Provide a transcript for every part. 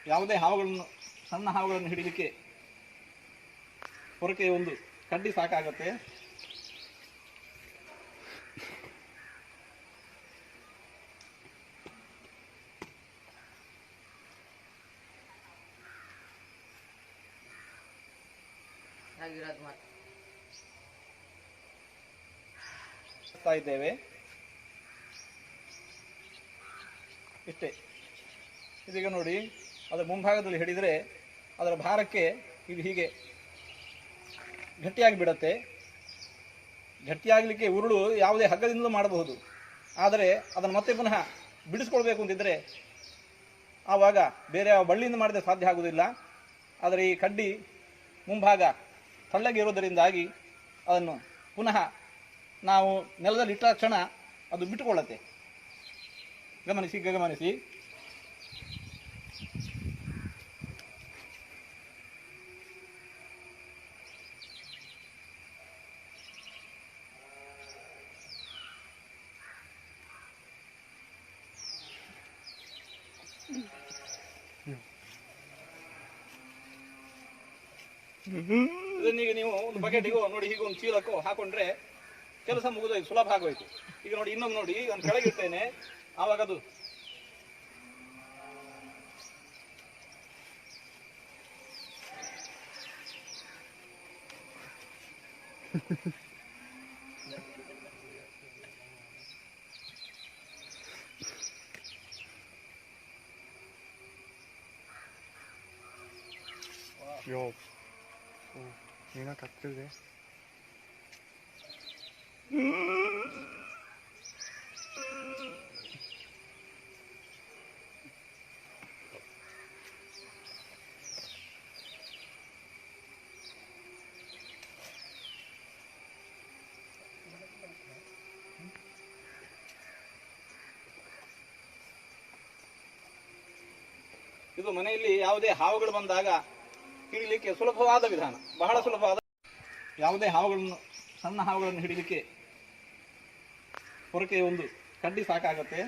ಯಾವುದೇ ಹಾವುಗಳನ್ನು, ಸಣ್ಣ ಹಾವುಗಳನ್ನು ಹಿಡಿಲಿಕ್ಕೆ ಹೊರಕೆ ಒಂದು ಕಡ್ಡಿ ಸಾಕಾಗತ್ತೆ. ಇದ್ದೇವೆ ಇಷ್ಟೇ. ಇದೀಗ ನೋಡಿ, ಅದರ ಮುಂಭಾಗದಲ್ಲಿ ಹಿಡಿದರೆ ಅದರ ಭಾರಕ್ಕೆ ಇದು ಹೀಗೆ ಗಟ್ಟಿಯಾಗಿ ಬಿಡತ್ತೆ. ಗಟ್ಟಿಯಾಗಲಿಕ್ಕೆ ಉರುಳು ಯಾವುದೇ ಹಗ್ಗದಿಂದಲೂ ಮಾಡಬಹುದು. ಆದರೆ ಅದನ್ನು ಮತ್ತೆ ಪುನಃ ಬಿಡಿಸ್ಕೊಳ್ಬೇಕು ಅಂತಿದ್ರೆ ಆವಾಗ ಬೇರೆ ಯಾವ ಬಳ್ಳಿಯಿಂದ ಮಾಡಿದ್ರೆ ಸಾಧ್ಯ ಆಗುವುದಿಲ್ಲ. ಆದರೆ ಈ ಕಡ್ಡಿ ಮುಂಭಾಗ ತಳ್ಳಗೆ ಇರೋದರಿಂದಾಗಿ ಅದನ್ನು ಪುನಃ ನಾವು ನೆಲದಲ್ಲಿ ಇಟ್ಟ ಕ್ಷಣ ಅದು ಬಿಟ್ಟುಕೊಳ್ಳುತ್ತೆ. ಗಮನಿಸಿ. ಇದನ್ನೀಗ ನೀವು ಒಂದು ಬಕೆಟಿಗೋ ನೋಡಿ ಹೀಗೆ ಒಂದು ಚೀಲಕ್ಕೋ ಹಾಕೊಂಡ್ರೆ ಕೆಲಸ ಮುಗಿದೋಯ್ತು, ಸುಲಭ ಆಗೋಯ್ತು. ಈಗ ನೋಡಿ, ಇನ್ನೊಮ್ಮೆ ನೋಡಿ, ನಾನು ಕೆಳಗಿರ್ತೇನೆ, ಆವಾಗ ಅದು ಮೀನಾ ಕತ್ತಿದೆ. ಇದು ಮನೆಯಲ್ಲಿ ಯಾವುದೇ ಹಾವುಗಳು ಬಂದಾಗ ಹಿಡಿಲಿಕ್ಕೆ ಸುಲಭವಾದ ವಿಧಾನ, ಬಹಳ ಸುಲಭವಾದ. ಯಾವುದೇ ಹಾವುಗಳನ್ನು, ಸಣ್ಣ ಹಾವುಗಳನ್ನು ಹಿಡಿಲಿಕ್ಕೆ ಹೊರಕೆ ಒಂದು ಕಡ್ಡಿ ಸಾಕಾಗತ್ತೆ.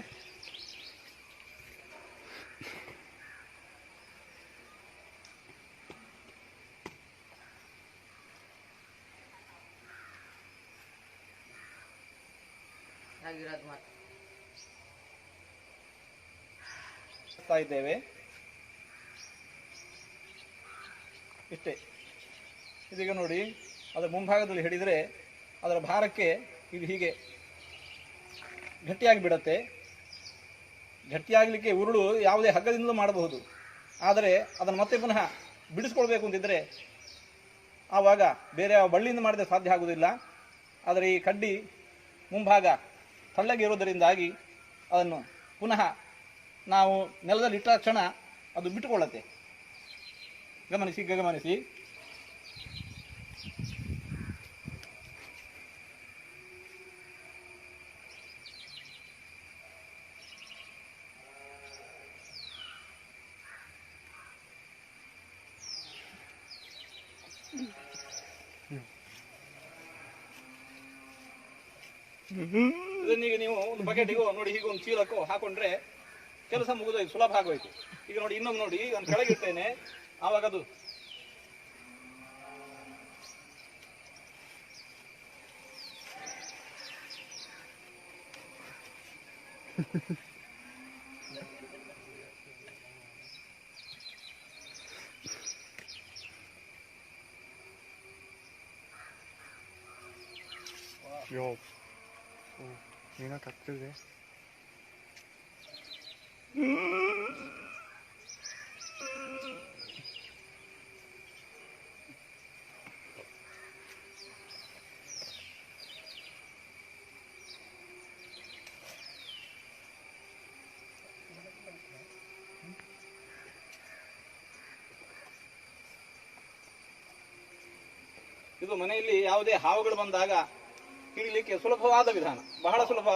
ಇದ್ದೇವೆ ಇಷ್ಟೇ. ಇದೀಗ ನೋಡಿ, ಅದರ ಮುಂಭಾಗದಲ್ಲಿ ಹಿಡಿದರೆ ಅದರ ಭಾರಕ್ಕೆ ಇದು ಹೀಗೆ ಗಟ್ಟಿಯಾಗಿ ಬಿಡತ್ತೆ. ಗಟ್ಟಿಯಾಗಲಿಕ್ಕೆ ಉರುಳು ಯಾವುದೇ ಹಗ್ಗದಿಂದಲೂ ಮಾಡಬಹುದು. ಆದರೆ ಅದನ್ನು ಮತ್ತೆ ಪುನಃ ಬಿಡಿಸ್ಕೊಳ್ಬೇಕು ಅಂತಿದ್ರೆ ಆವಾಗ ಬೇರೆ ಯಾವ ಬಳ್ಳಿಯಿಂದ ಮಾಡಿದ್ರೆ ಸಾಧ್ಯ ಆಗುವುದಿಲ್ಲ. ಆದರೆ ಈ ಕಡ್ಡಿ ಮುಂಭಾಗ ತಳ್ಳಗೆ ಇರೋದರಿಂದಾಗಿ ಅದನ್ನು ಪುನಃ ನಾವು ನೆಲದಲ್ಲಿ ಇಟ್ಟ ಕ್ಷಣ ಅದು ಬಿಟ್ಟುಕೊಳ್ಳುತ್ತೆ. ಗಮನಿಸಿ. ಇದನ್ನೀಗ ನೀವು ಒಂದು ಬಕೆಟಿಗೋ ನೋಡಿ ಹೀಗೆ ಒಂದು ಚೀಲಕ್ಕೋ ಹಾಕೊಂಡ್ರೆ ಕೆಲಸ ಮುಗಿದೋಯ್ತು, ಸುಲಭ ಆಗೋಯ್ತು. ಈಗ ನೋಡಿ, ಇನ್ನೊಮ್ಮೆ ನೋಡಿ, ನಾನು ಕೆಳಗಿರ್ತೇನೆ, ಆವಾಗ ಅದು ಮೀನಾ ಕತ್ತಿದೆ. ಇದು ಮನೆಯಲ್ಲಿ ಯಾವುದೇ ಹಾವುಗಳು ಬಂದಾಗ ಹಿಡಿಲಿಕ್ಕೆ ಸುಲಭವಾದ ವಿಧಾನ, ಬಹಳ ಸುಲಭ.